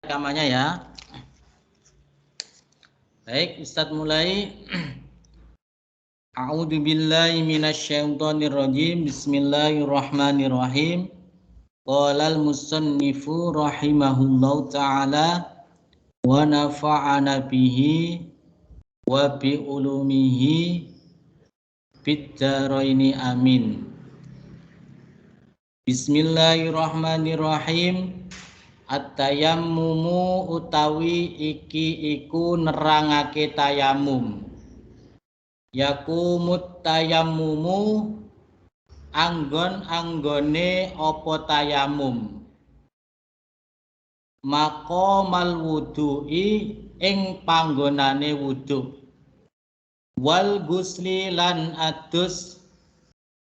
Rekamannya ya. Baik, Ustadz mulai. A'udzubillahi minasyaitonirrajim. Bismillahirrahmanirrahim. Qala al-musannifu rahimahullahu ta'ala wa nafa'ana bihi wa bi ulumihi biddaraini amin. Bismillahirrahmanirrahim. At-tayammumu utawi iki iku nerangake tayamum. Yakumut tayammumu anggon-anggone apa tayamum. Maqamal wudu'i ing panggonane wudu. Wal gusli lan adus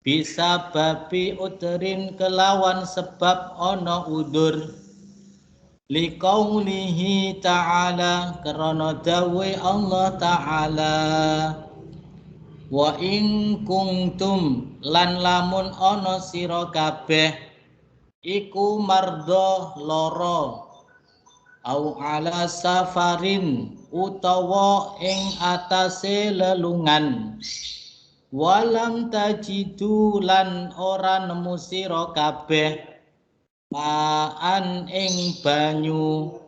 bisa babi uterin kelawan sebab ana udur. Liqaulihi ta'ala karena dawe Allah ta'ala wa in kuntum lan lamun ana sira kabeh iku mardo loro au ala safarin utawa ing atase lelungan walam tajidu lan ora nemu sira kabeh maan ing banyu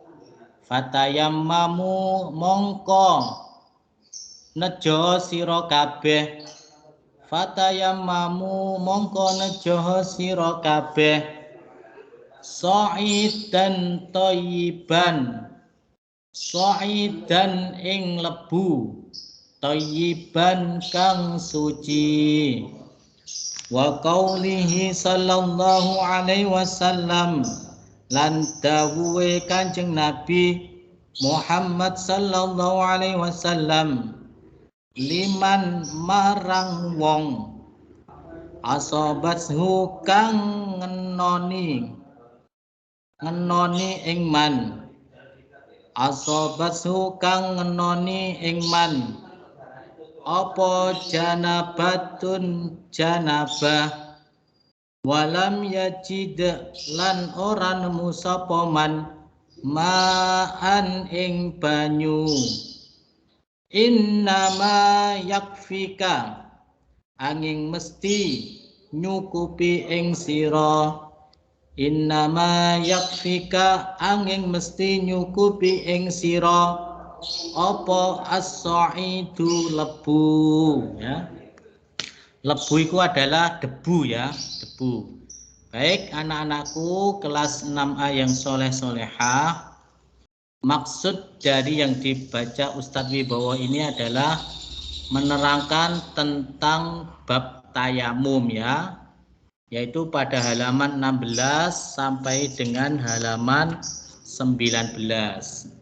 fatayammamu mongko nejo sira kabeh fatayammamu mongko nejo sira kabeh sa'idan thayyiban sa'idan ing lebu thayyiban kang suci. Wa qaulihi sallallahu alaihi wasallam lan dawuhe Kanjeng Nabi Muhammad sallallahu alaihi wasallam liman marang wong asobathu kang ngenoni ing man asobathu kang ngenoni ing man apa janabatun janabah walam yajid lan ora nemu sapa man ma'an ing banyu innama yakfika angin mesti nyukupi ing sira innama yakfika angin mesti nyukupi ing sira apa as-sa'idu lebu ya. Lebu itu adalah debu ya, debu. Baik anak-anakku kelas 6A yang soleh-solehah, maksud dari yang dibaca Ustadz Wibowo ini adalah menerangkan tentang bab tayamum ya, yaitu pada halaman 16 sampai dengan halaman 19.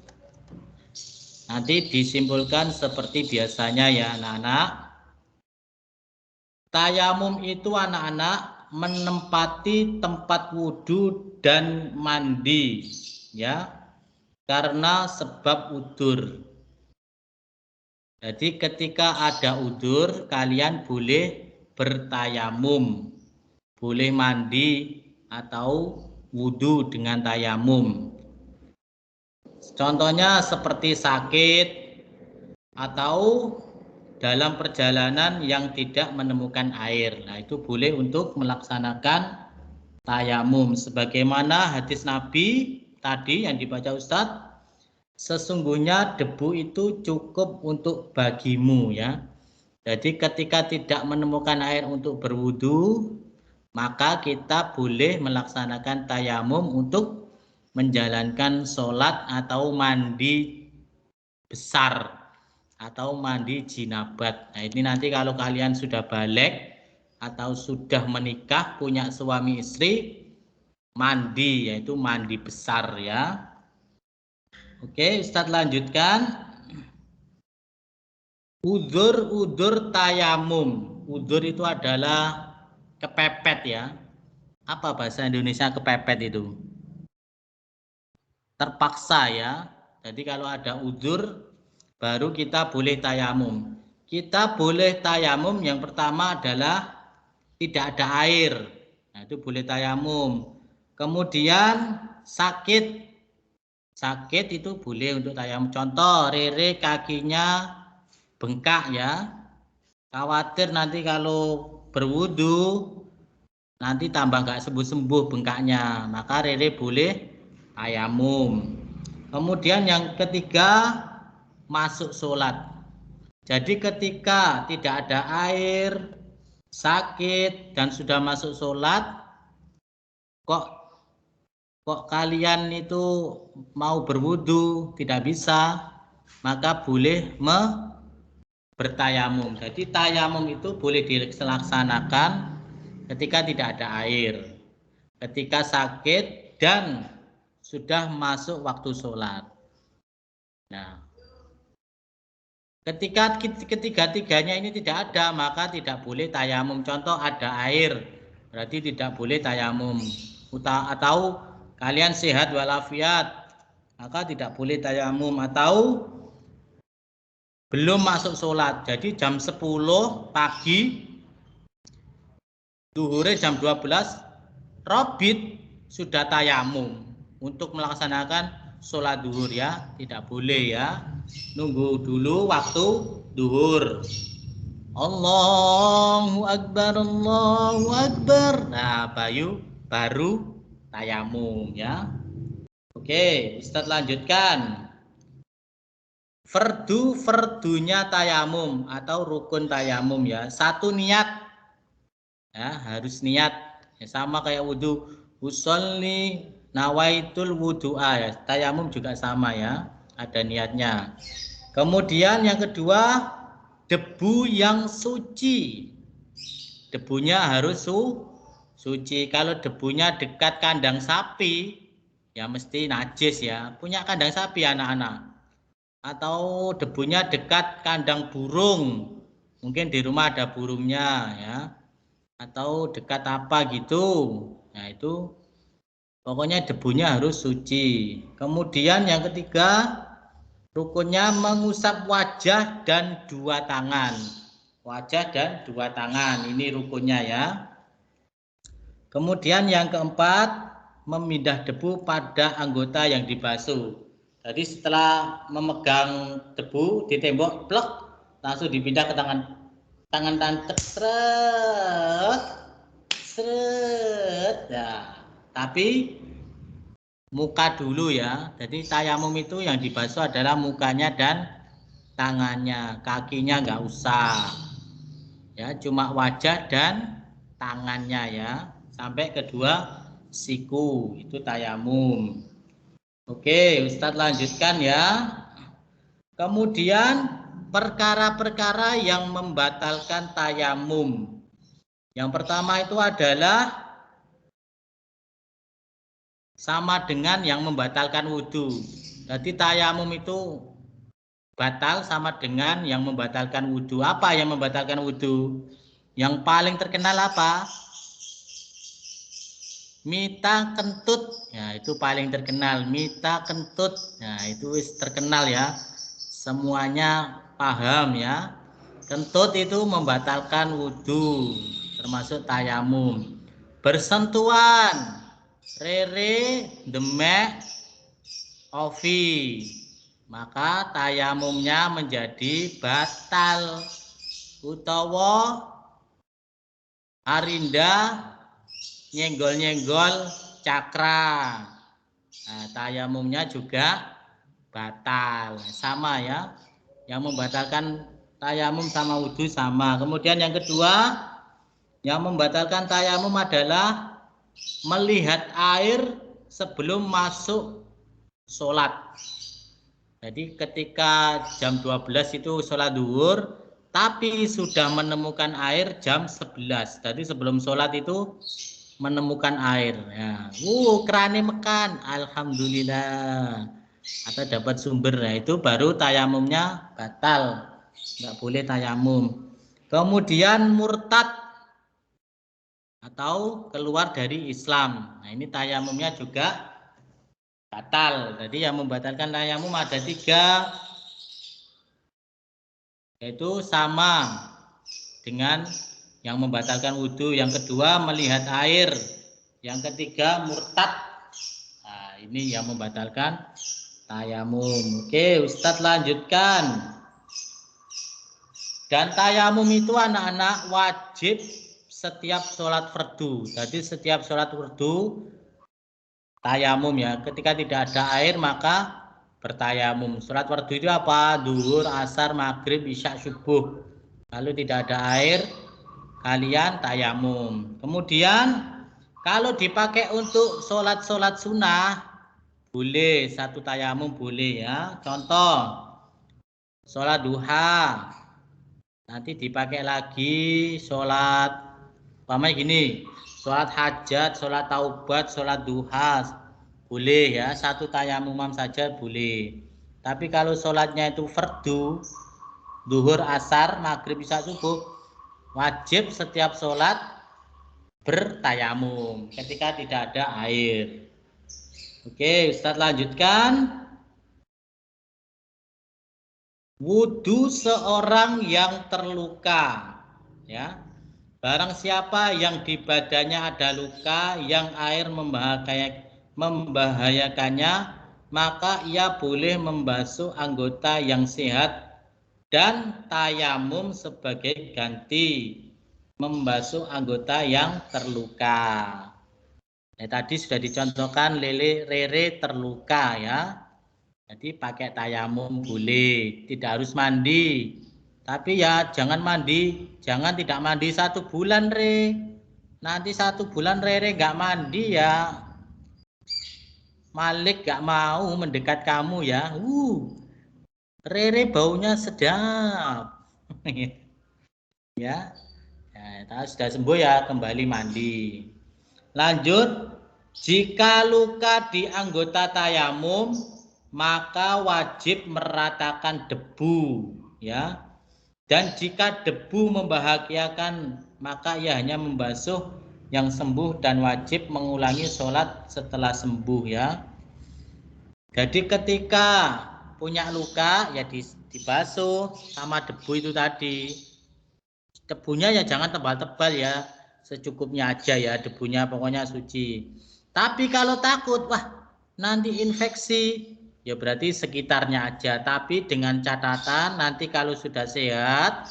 Nanti disimpulkan seperti biasanya ya anak-anak. Tayamum itu anak-anak menempati tempat wudhu dan mandi ya karena sebab udur. Jadi ketika ada udur kalian boleh bertayamum, boleh mandi atau wudhu dengan tayamum. Contohnya seperti sakit atau dalam perjalanan yang tidak menemukan air. Nah, itu boleh untuk melaksanakan tayamum. Sebagaimana hadis Nabi tadi yang dibaca Ustadz, sesungguhnya debu itu cukup untuk bagimu ya. Jadi ketika tidak menemukan air untuk berwudu, maka kita boleh melaksanakan tayamum untuk menjalankan sholat atau mandi besar atau mandi jinabat. Nah ini nanti kalau kalian sudah balik atau sudah menikah punya suami istri mandi yaitu mandi besar ya. Oke Ustadz lanjutkan. Udzur tayamum. Udzur itu adalah kepepet ya. Apa bahasa Indonesia kepepet itu? Terpaksa ya. Jadi kalau ada udzur baru kita boleh tayamum. Kita boleh tayamum yang pertama adalah tidak ada air. Nah, itu boleh tayamum. Kemudian sakit sakit itu boleh untuk tayamum. Contoh, Rere kakinya bengkak ya. Khawatir nanti kalau berwudu nanti tambah nggak sembuh-sembuh bengkaknya, maka Rere boleh tayamum. Kemudian yang ketiga, masuk sholat. Jadi ketika tidak ada air, sakit, dan sudah masuk sholat, kok kalian itu mau berwudu tidak bisa, maka boleh bertayamum. Jadi tayamum itu boleh dilaksanakan ketika tidak ada air, ketika sakit, dan sudah masuk waktu sholat. Nah, ketika ketiga-tiganya ini tidak ada, maka tidak boleh tayamum. Contoh, ada air, berarti tidak boleh tayamum. Atau kalian sehat walafiat, maka tidak boleh tayamum. Atau belum masuk sholat, jadi jam 10 pagi, duhurnya jam 12, robit sudah tayamum untuk melaksanakan sholat duhur ya, tidak boleh ya, nunggu dulu waktu duhur. Allahu Akbar, Allahu Akbar. Nah, baru tayamum ya. Oke, Ustadz lanjutkan. Fardunya tayamum atau rukun tayamum ya. Satu, niat. Ya, harus niat. Ya, sama kayak wudhu. Usolli nawaitul wudu'a ya. Tayamum juga sama ya. Ada niatnya. Kemudian yang kedua, debu yang suci. Debunya harus suci. Kalau debunya dekat kandang sapi, ya mesti najis ya. Punya kandang sapi anak-anak. Atau debunya dekat kandang burung. Mungkin di rumah ada burungnya ya. Atau dekat apa gitu. Nah, itu pokoknya debunya harus suci. Kemudian yang ketiga, rukunnya mengusap wajah dan dua tangan. Wajah dan dua tangan, ini rukunnya ya. Kemudian yang keempat, memindah debu pada anggota yang dibasuh. Jadi setelah memegang debu di tembok, plek, langsung dipindah ke tangan seret. Nah, tapi muka dulu ya. Jadi tayamum itu yang dibasuh adalah mukanya dan tangannya, kakinya nggak usah. Ya, cuma wajah dan tangannya ya. Sampai kedua siku, itu tayamum. Oke, Ustadz lanjutkan ya. Kemudian perkara-perkara yang membatalkan tayamum. Yang pertama itu adalah sama dengan yang membatalkan wudhu. Jadi tayamum itu batal sama dengan yang membatalkan wudhu. Apa yang membatalkan wudhu? Yang paling terkenal apa? Mita kentut. Ya, itu paling terkenal. Mita kentut. Nah, itu terkenal ya. Semuanya paham ya. Kentut itu membatalkan wudhu, termasuk tayamum. Bersentuhan, Rere, demek, ovi, maka tayamumnya menjadi batal. Utawa arinda nyenggol-nyenggol cakra, nah, tayamumnya juga batal. Sama ya, yang membatalkan tayamum sama wudhu sama. Kemudian yang kedua, yang membatalkan tayamum adalah melihat air sebelum masuk sholat. Jadi ketika jam 12 itu sholat duhur, tapi sudah menemukan air jam 11. Jadi sebelum sholat itu menemukan air. Ya. Kerane mekan, alhamdulillah. Atau dapat sumber, nah itu baru tayamumnya batal. Nggak boleh tayamum. Kemudian murtad atau keluar dari Islam. Nah ini tayamumnya juga batal. Jadi yang membatalkan tayamum ada 3, yaitu sama dengan yang membatalkan wudhu. Yang kedua melihat air. Yang ketiga murtad. Nah ini yang membatalkan Tayamum. Oke, Ustadz lanjutkan. Dan tayamum itu anak-anak wajib setiap sholat fardu. Jadi setiap sholat fardu tayamum ya. Ketika tidak ada air maka bertayamum. Sholat fardu itu apa? Duhur, asar, maghrib, isya, subuh. Kalau tidak ada air kalian tayamum. Kemudian kalau dipakai untuk sholat-sholat sunnah boleh, satu tayamum boleh ya. Contoh sholat duha, nanti dipakai lagi sholat, umpamanya gini, sholat hajat, sholat taubat, sholat duha, boleh ya, satu tayamum saja boleh. Tapi kalau sholatnya itu fardu, duhur, asar, maghrib, isya, subuh, wajib setiap sholat bertayamum ketika tidak ada air. Oke, Ustadz lanjutkan. Wudhu seorang yang terluka, ya. Barang siapa yang di badannya ada luka yang air membahayakannya, maka ia boleh membasuh anggota yang sehat dan tayamum sebagai ganti membasuh anggota yang terluka. Tadi sudah dicontohkan Rere terluka ya. Jadi pakai tayamum boleh, tidak harus mandi. Tapi ya jangan mandi, jangan tidak mandi 1 bulan Re. Nanti 1 bulan Rere nggak mandi ya. Malik nggak mau mendekat kamu ya. Rere baunya sedap. Ya, sudah sembuh ya kembali mandi. Lanjut, jika luka di anggota tayamum maka wajib meratakan debu ya, dan jika debu membahayakan maka ia hanya membasuh yang sembuh dan wajib mengulangi sholat setelah sembuh ya. Jadi ketika punya luka ya dibasuh sama debu itu tadi. Debunya ya jangan tebal-tebal ya, secukupnya aja ya debunya, pokoknya suci. Tapi kalau takut wah nanti infeksi, ya berarti sekitarnya aja. Tapi dengan catatan nanti kalau sudah sehat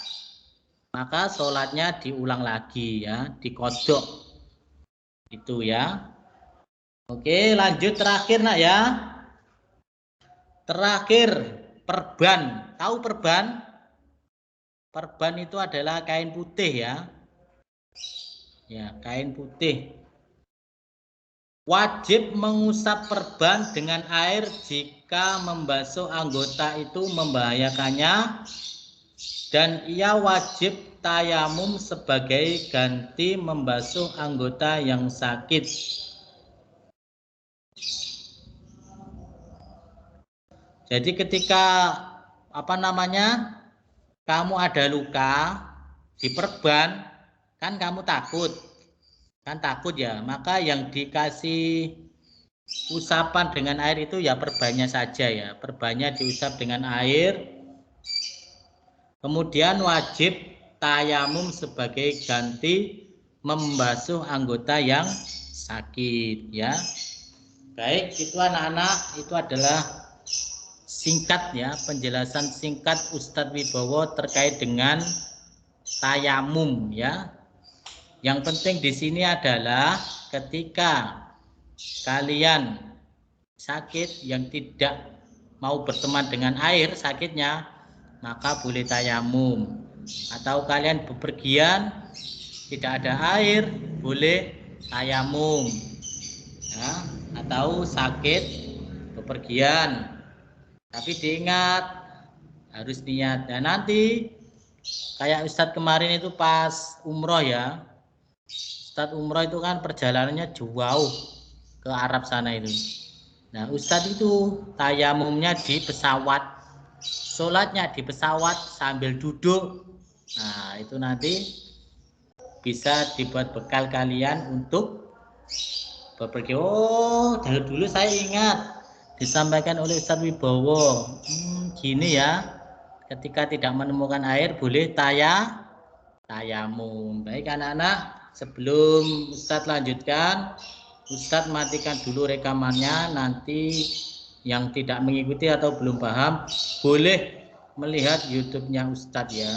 maka sholatnya diulang lagi ya, dikodok itu ya. Oke, lanjut terakhir nak ya. Terakhir perban. Tahu perban? Perban itu adalah kain putih ya. Ya, kain putih. Wajib mengusap perban dengan air jika membasuh anggota itu membahayakannya, dan ia wajib tayamum sebagai ganti membasuh anggota yang sakit. Jadi ketika kamu ada luka di perban, kan kamu takut ya, maka yang dikasih usapan dengan air itu ya perbannya saja ya, perbannya diusap dengan air, kemudian wajib tayamum sebagai ganti membasuh anggota yang sakit ya. Baik, itu anak-anak, itu adalah singkat ya, penjelasan singkat Ustadz Wibowo terkait dengan tayamum ya. Yang penting di sini adalah ketika kalian sakit yang tidak mau berteman dengan air sakitnya, maka boleh tayamum. Atau kalian bepergian tidak ada air, boleh tayamum ya. Atau sakit bepergian, tapi diingat harus niat. Dan nanti kayak Ustadz kemarin itu pas umroh ya, Ustadz umroh itu kan perjalanannya jauh ke Arab sana itu. Nah Ustadz itu tayamumnya di pesawat, sholatnya di pesawat sambil duduk. Nah itu nanti bisa dibuat bekal kalian untuk bepergian. Oh dulu saya ingat disampaikan oleh Ustadz Wibowo, gini ya, ketika tidak menemukan air boleh tayamum. Baik anak-anak, sebelum Ustadz lanjutkan, Ustadz matikan dulu rekamannya, nanti yang tidak mengikuti atau belum paham boleh melihat YouTube-nya Ustadz ya.